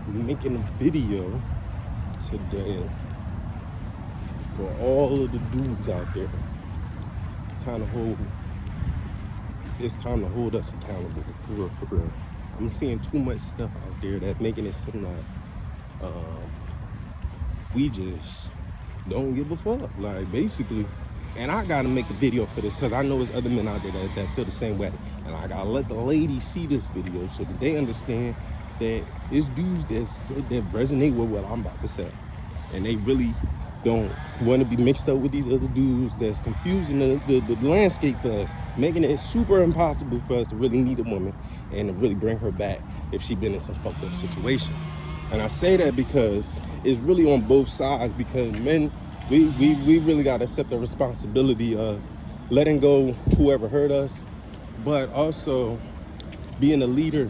making a video today for all of the dudes out there. It's time to hold us accountable, for real, for real. I'm seeing too much stuff out there that's making it seem like we just don't give a fuck. Like, basically, and I gotta make a video for this because I know there's other men out there that feel the same way. And I gotta let the ladies see this video so that they understand that it's dudes that resonate with what I'm about to say. And they really don't want to be mixed up with these other dudes that's confusing the landscape for us, making it super impossible for us to really meet a woman and to really bring her back if she been in some fucked up situations. And I say that because it's really on both sides, because men, we really got to accept the responsibility of letting go whoever hurt us, but also being a leader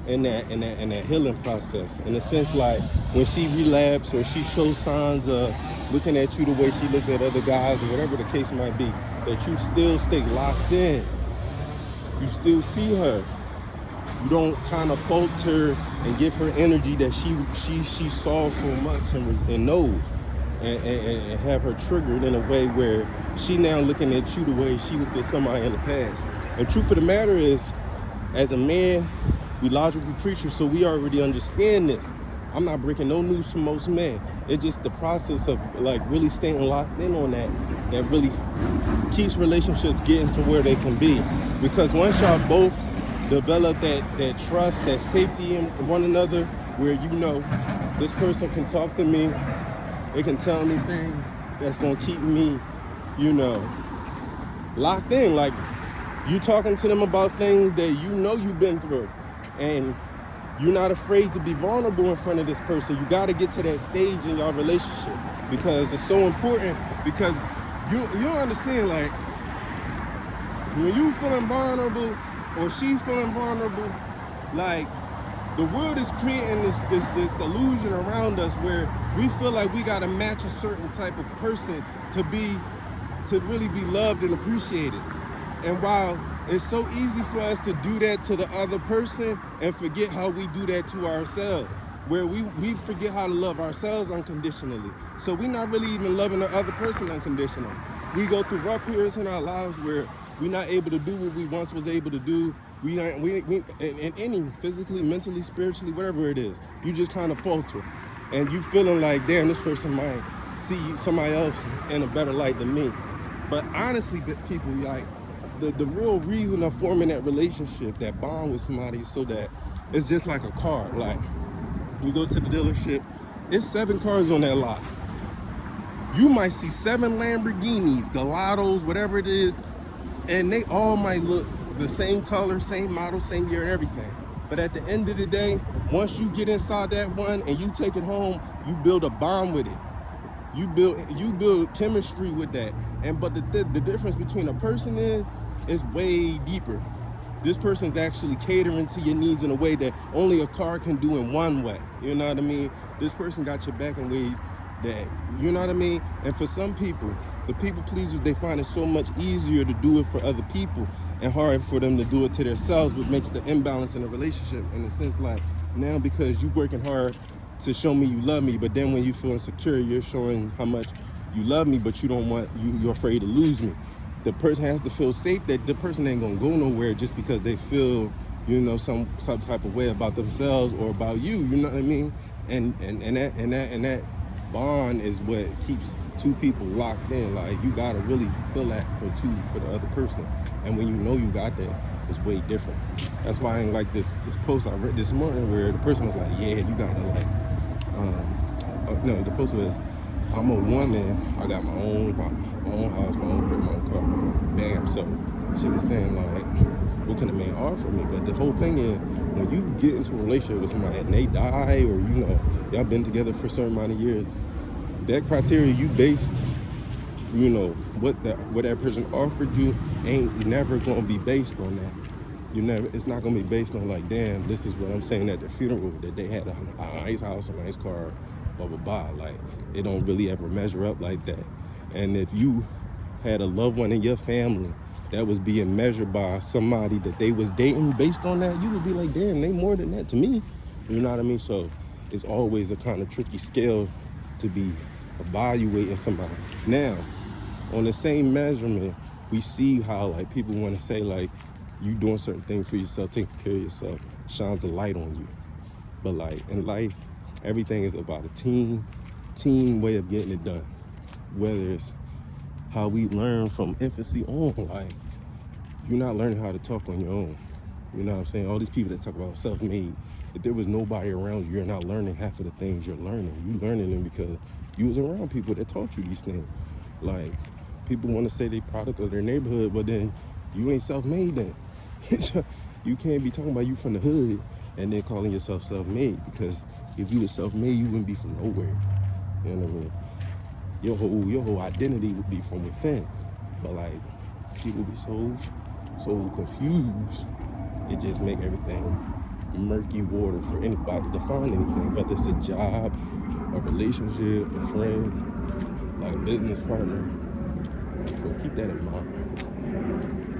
in that healing process. In a sense, like when she relapses or she shows signs of looking at you the way she looked at other guys or whatever the case might be, that you still stay locked in. You still see her. You don't kind of falter and give her energy that she saw so much and knows, and have her triggered in a way where she now looking at you the way she looked at somebody in the past. And truth of the matter is, as a man, we logical creatures, so we already understand this. I'm not breaking no news to most men. It's just the process of like really staying locked in on that really keeps relationships getting to where they can be. Because once y'all both develop that trust, that safety in one another, where you know this person can talk to me, they can tell me things that's gonna keep me, locked in. Like, you talking to them about things that you know you've been through, and you're not afraid to be vulnerable in front of this person. You got to get to that stage in your relationship because it's so important. Because you don't understand, like, when you feeling vulnerable or she feeling vulnerable, like, the world is creating this illusion around us where we feel like we got to match a certain type of person to really be loved and appreciated. And while it's so easy for us to do that to the other person and forget how we do that to ourselves, where we forget how to love ourselves unconditionally. So we're not really even loving the other person unconditionally. We go through rough periods in our lives where we're not able to do what we once was able to do. We in any, physically, mentally, spiritually, whatever it is, you just kind of falter. And you feeling like, damn, this person might see somebody else in a better light than me. But honestly, people, like, the real reason of forming that relationship, that bond with somebody, is so that it's just like a car. Like, you go to the dealership, it's 7 cars on that lot. You might see 7 Lamborghinis, Gelatos, whatever it is, and they all might look the same color, same model, same year, and everything. But at the end of the day, once you get inside that one and you take it home, you build a bond with it. You build chemistry with that. But the difference between a person is way deeper. This person's actually catering to your needs in a way that only a car can do in one way. You know what I mean? This person got your back in ways that, you know what I mean? And for some people, the people pleasers, they find it so much easier to do it for other people and hard for them to do it to themselves, which makes the imbalance in a relationship. In a sense, like, now because you working hard to show me you love me, but then when you feel insecure, you're showing how much you love me, but you're afraid to lose me. The person has to feel safe that the person ain't gonna go nowhere just because they feel, some type of way about themselves or about you. You know what I mean? And that bond is what keeps two people locked in. Like, you gotta really feel that for the other person. And when you know you got that, it's way different. That's why I didn't like this post I read this morning where the person was like, yeah, you gotta the post was, I'm a woman, I got my own house, my own crib, my own car. Bam. So she was saying, like, what can a man offer me? But the whole thing is, when you get into a relationship with somebody and they die, or y'all been together for a certain amount of years, that criteria you based, what that person offered you ain't never gonna be based on that. It's not gonna be based on, like, damn, this is what I'm saying at the funeral, that they had a nice house, a nice car, blah, blah, blah. Like, it don't really ever measure up like that. And if you had a loved one in your family that was being measured by somebody that they was dating based on that, you would be like, damn, they more than that to me. You know what I mean? So it's always a kind of tricky scale to be evaluating somebody. Now, on the same measurement, we see how like people want to say like you doing certain things for yourself, taking care of yourself, shines a light on you. But like in life, everything is about a team way of getting it done. Whether it's how we learn from infancy on, like you're not learning how to talk on your own. You know what I'm saying? All these people that talk about self-made, if there was nobody around you, you're not learning half of the things you're learning. You learning them because you was around people that taught you these things. Like, people want to say they product of their neighborhood, but then you ain't self-made then. You can't be talking about you from the hood and then calling yourself self-made, because if you were self-made, you wouldn't be from nowhere. You know what I mean? Your whole identity would be from within. But like, people be so confused. It just make everything murky water for anybody to find anything, whether it's a job, a relationship, a friend, like business partner. So keep that in mind.